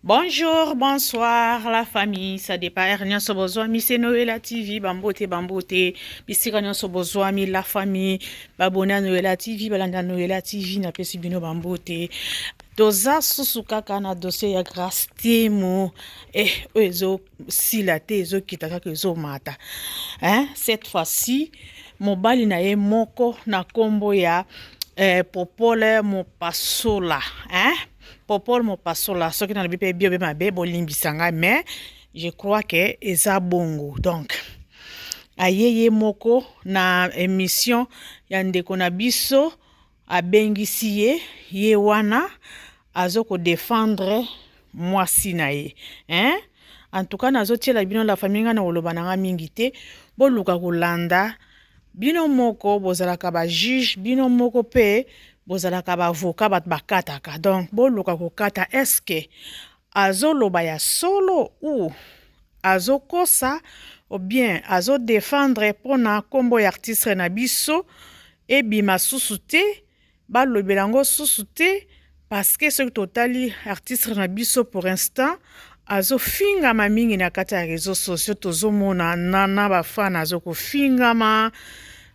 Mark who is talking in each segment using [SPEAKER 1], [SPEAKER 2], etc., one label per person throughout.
[SPEAKER 1] Bonjour, bonsoir la famille, ça dépend. Nyonso besoin mi c'est Noëlla TV, bambote, bisika nyonso besoin mi la famille, babona Noëlla TV, balanda Noëlla TV na pesi bino bambote. Doza susu kaka na dossier ya grâce temo ezo silate ezo kitaka ezo mata. Cette fois-ci, mobali na ye moko na kombo ya Popole Mopasola, Popole Mopasola, ce qui n'a pas bien ma bébé limbisanga, mais je crois que eza bongo. Donc, ayeye moko na émission ya ndeko na biso abengisi ye wana azoko défendre mwasi na ye. En tout cas, nazo tiela bino la famille na oloba nanga mingi te, boluka kolanda bino moko bozalaka ba juge, bino moko pe bozalaka ba avocat bat bakataka. Donc boluka kokata eske azoloba ya solo ou azokosa ou bien azo défendre pona kombo ya artiste na biso e bima susu te balobelango susu te parce que ce totali artiste na biso pour instant azo fingama mingi na kati ya réseaux sociaux tozomona nana bafana azo kofingama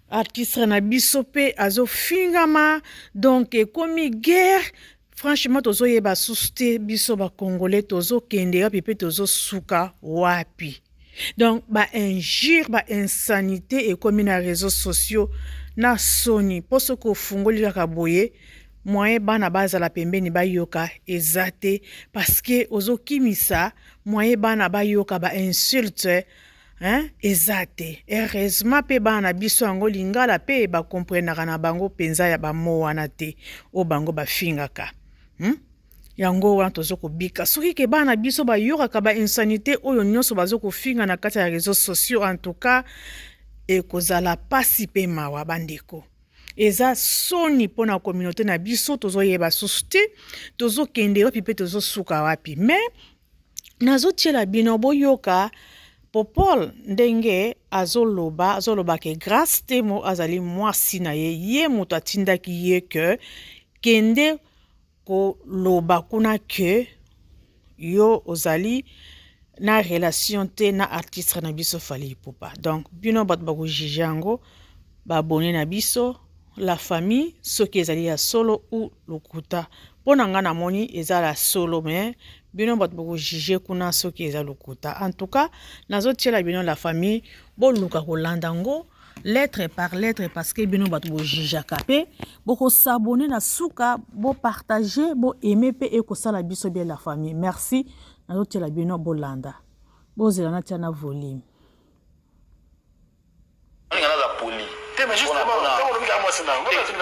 [SPEAKER 1] artiste na biso pe azo fingama donc ekomi guerre. Franchement tozo yeba suste biso ba congolais tozo kende ya pipe tozo suka wapi. Donc ba injure ba insanité ekomi na réseaux sociaux na soni poso ko fungoli kaka boye moyen bana bazala pembeni bayoka ezate parce que ozo kimisa moyen bana bayoka ba insulte ezate. Heureusement pe bana biso yango lingala pe ba comprenaka na bango penza ya ba mo wana te o bango ba fingaka. Yango wana tozo kobika soki ke bana biso bayokaka ba insanité oyo nyonso bazo kofinga na kati ya réseaux sociaux, en tout cas ekozala pasi pe mawa bandeko. Eza soni pona communauté na biso tozo yeba suste tozo kende wapi pe tozo suka wapi. Mais nazo tiela bino boyoka Popole ndenge azoloba ke grâce temo azali mwasi na ye moto atindaki ye ke kende ko loba kuna ke yo ozali na relation te na artiste na biso Fally Ipupa. Donc bino bato bako juge yango babone na biso la famille soki ezali ya solo ou lokuta. Pona nga na moni eza la solo, mais bino bato bako juge kuna soki eza lokuta. En tout cas nazo tiela bino la famille boluka kolanda ngo lettre par lettre parce que bino bato bo juge kapé boko s'abonner na suka bo partager bo aimer pe e ko sala biso bien la famille. Merci nazo tiela bino bolanda bozela na tia na volume.
[SPEAKER 2] Mais justement,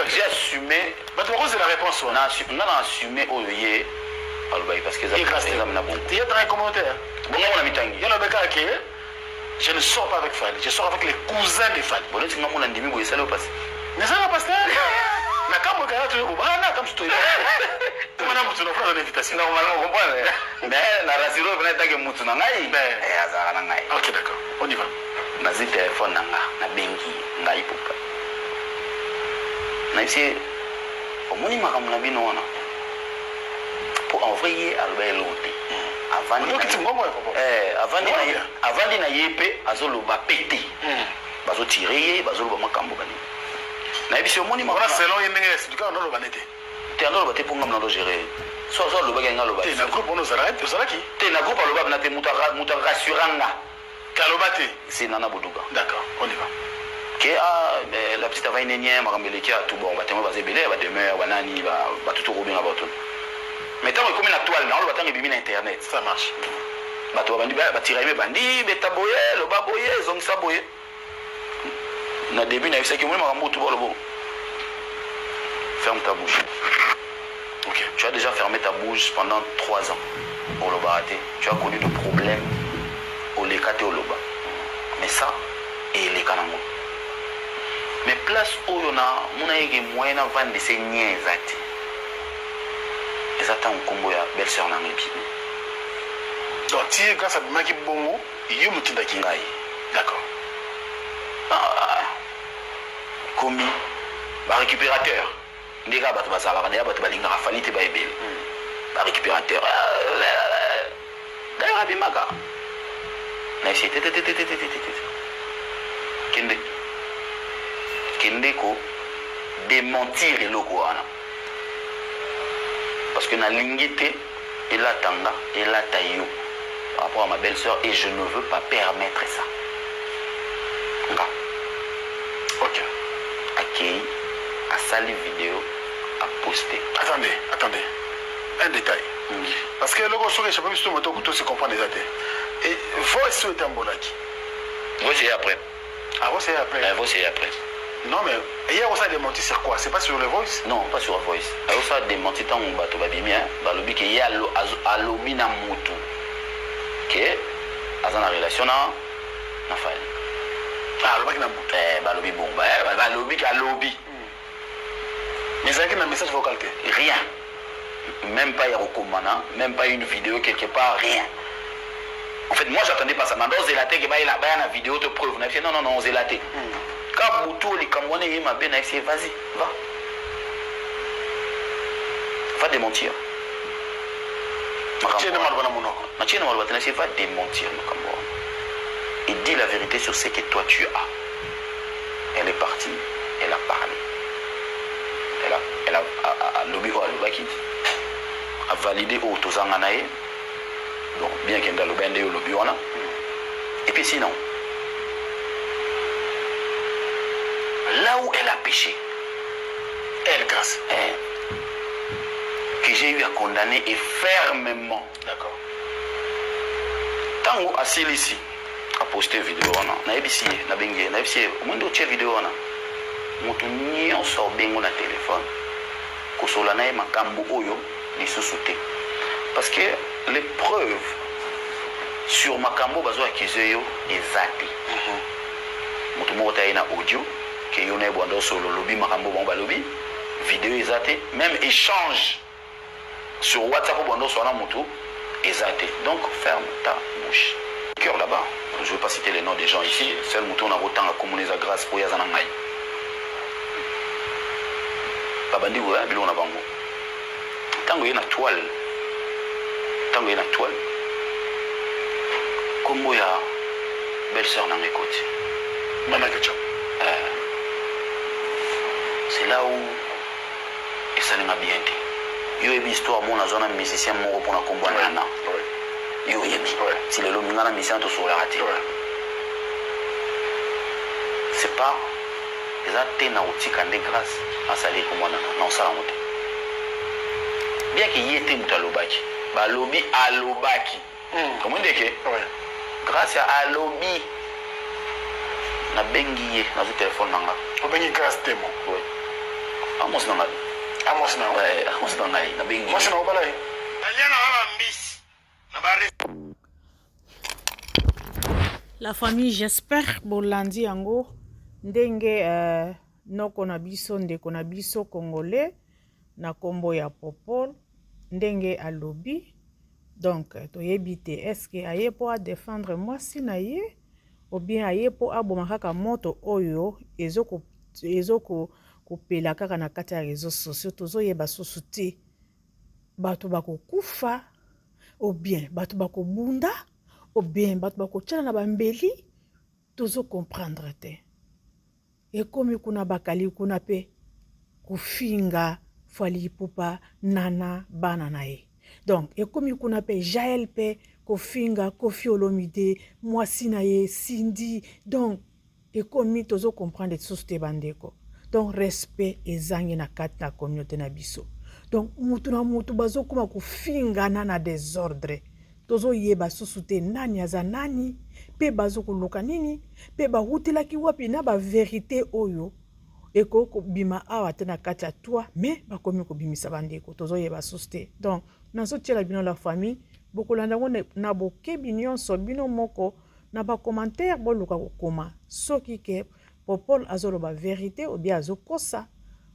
[SPEAKER 2] j'ai assumé. Mais tu as la réponse. On a assumé au lieu. Parce que ça m'a bon. Tu es dans les commentaires. Bon, on a mis tangi. Il y a le béca qui est. Je ne sors pas avec Fally. Je sors avec les cousins de Fally. Bon, tu m'as mon andimi, vous savez pas. Mais ça va passer. Mais quand vous regardez, vous allez comme je te dis. Tu m'as dit que tu n'as pas d'invitation. Normalement, on comprend. Mais la rassurez, vous n'êtes pas que vous n'avez pas. Ok, d'accord. On y va. Nazi téléphone nanga na bengi ngai Ipupa na isi omoni makambo na bino wana pour envoyer albert lote avandi na yepe azoloba pete bazo tirer bazoloba makambo bani na isi omoni makambo selon yemenge c'est quand on loba nete te andolo bate ponga mna do gérer so loba nga loba te na groupe on ozala ki te na groupe loba na te muta rassuranga Kalobate. C'est Nana Boudouga. D'accord, on y va. La petite availle n'est marambele qui a tout bon, bâtiment basé belé, va demeure, banani, va tout rouler à bâton. Mais tant que comme une toile, on va t'en éliminer internet. Ça marche. Bah toi bandi, bah tirer mes bandits, bêta boye, le bas boye, zong sa boye. Na début, na fait que moi marambo tout bon le bon. Ferme ta bouche. Ok. Tu as déjà fermé ta bouche pendant 3 ans. Pour le baraté. Tu as connu de problèmes. Les kate oloba mais ça et les kanango mais place où on a mon aïe moyen avant de se nier exact exactement combo ya belle sœur na ngebi donc tu grâce à maki bongo il me tinda kingai d'accord commis ba récupérateur ndeka bato basala ba bato balinga Fally te ba ebele ba récupérateur lumière abimaka na esi kende ko démentir eloko wana parce que nalingi te elatanga elata yo par rapport à ma belle-sœur et je ne veux pas permettre ça. Ok. Akei a sali vidéo a posté.
[SPEAKER 3] Attendez. Un détail. Parce que le gars sur les chapeaux sur moto couteau se comprend déjà. Et voice est un bolaki.
[SPEAKER 2] Voice c'est après.
[SPEAKER 3] Ah voice c'est après.
[SPEAKER 2] Voice c'est après.
[SPEAKER 3] Non mais hier on s'est démenti sur quoi? C'est pas sur le voice?
[SPEAKER 2] Non, pas sur le voice. Alors ça démenti tant on bateau babimien, ba lobi que ya alobi na mutu. Que azana relation na fali.
[SPEAKER 3] Ah, le na mutu.
[SPEAKER 2] Balobi bon, balobi ka lobi.
[SPEAKER 3] Mais c'est un message vocal.
[SPEAKER 2] Rien. Même pas Yarokomana, même pas une vidéo quelque part, rien. En fait, moi j'attendais pas ça. Maintenant, Zélaté qui va y avoir une vidéo de preuve. Non, Zélaté. Quand Boutou, les Camerounais, ils m'ont bien dit, vas-y, va. Va démentir. Va démentir, et dis la vérité sur ce que toi tu as. Elle est partie, elle a parlé. Elle a lobby au Alubaki. A validé au Tozanganae. Donc, bien qu'il y ait un lobby au lobby. Et puis sinon, là où elle a péché,
[SPEAKER 3] elle grâce,
[SPEAKER 2] que j'ai eu à condamner et fermement.
[SPEAKER 3] D'accord.
[SPEAKER 2] Tant que Assil ici a posté vidéo, na ABC, na bengue, na ABC, au moins d'autres vidéos, moto nyonso bengo na téléphone, kosola na makambo oyo lisusu te. Parce que les preuves sur makambo bazo accusé yo ezate. Moto moko ta na audio que yo na bondo solo lobby makambo bon balobi, vidéo ezate, même échange sur WhatsApp bondo solo na moto ezate. Donc ferme ta bouche. Cœur là-bas. Je ne vais pas citer les noms des gens ici, seul mouton a autant à communiquer à grâce pour Yazanangaï. Babandi ou bilou na bango. Tango y a une toile. Combo ya belle-sœur dans mes côtés. C'est là où et ça n'a bien été. Yo une histoire mon na zone musicien moko pour na combo nana. Yo yebi. Si le lominga na musicien to sur la raté. C'est pas les na otika de grâce à salir comme on a non ça monte. Bien qu'il y ait été mutalobaki, balobi alobaki. Comment dire que grâce à alobi na bengiye na zo téléphone nanga.
[SPEAKER 3] O bengi grâce temo.
[SPEAKER 2] Oui. Amos nanga. Amos nanga na bengi.
[SPEAKER 3] Moi c'est na obalai. Aliana wana mbisi. Na bare.
[SPEAKER 1] La famille, j'espère bolandi yango ndenge noko na biso ndeko na biso congolais na kombo ya Popol ndenge alobi. Donc toyebi te est-ce que aye po a défendre mwasi na ye ou bien aye po aboma kaka moto oyo ezoko kopela kaka na kati ya réseaux sociaux tozoyeba susu te bato bakokufa ou bien bato bakobunda ou bien bato bakotiana na bambeli tozo comprendre te. Ekomi kuna bakali kuna pe kufinga Fally Ipupa nana bana na ye. Donc ekomi kuna pe Jaël pe kofinga Koffi Olomide mwasi na ye Cindy. Donc ekomi tozo comprendre tout te bandeko. Donc respect ezangi na kati na communauté na biso. Donc mutu na mutu bazo kuma kufinga na désordre. Tozo yeba susu te nani aza nani pe bazo koluka nini pe ba hutelaki wapi na ba vérité oyo eko ko bima awa te na kati ya toi mais bakomi ko bimisa bandeko tozo yeba susu te. Donc nazo tiela bino la famille bokolanda ngone na bokebi nyonso bino moko na ba commentaire boluka kokoma soki ke Popol azolo ba vérité ou bien azokosa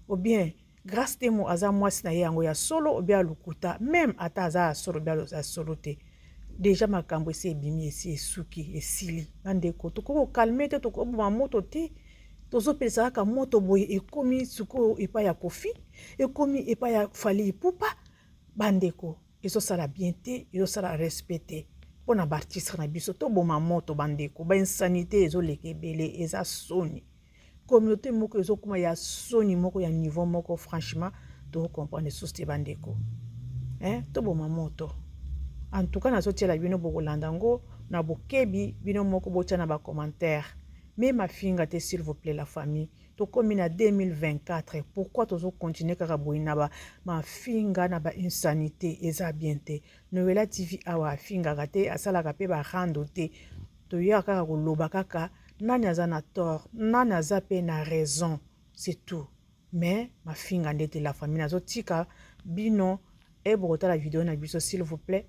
[SPEAKER 1] ou bien grâce temo aza mwasi na yango ya solo ou bien lukuta même ata aza solo bien aza solo te. Déjà makambo esi ebimi esi esuki esili bandeko toko calmer te toko boma moto te tozo pesa ka moto boye ekomi suko epa ya Koffi ekomi epa ya Fally Ipupa bandeko ezo sala bien te ezo sala respecter pour na bartiste na biso to boma moto bandeko ba insanité ezoleka ebele eza soni communauté moko ezokuma ya soni moko ya niveau moko franchement to comprendre société bandeko to boma moto en tout cas nazotiela bino bokolanda ngo na bokebi bino moko botia na ba commentaire mais ma finga te s'il vous plaît la famille to komi na 2024 pourquoi tozo continuer kaka boyi na ba ma finga na ba insanité eza bien te Noela TV awa finga kate asala ka pe ba rando te to ya kaka koloba kaka nani aza na tort nani aza pe na raison c'est tout mais ma finga ndete la famille nazo tika bino et bokota la vidéo na biso s'il vous plaît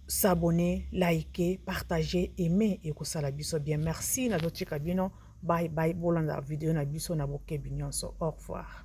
[SPEAKER 1] s'abonner, liker, partager, aimer et que ça la biso bien. Merci nazo tika bino. Bye bye. Bolanda vidéo na biso na boke binyonso. Au revoir.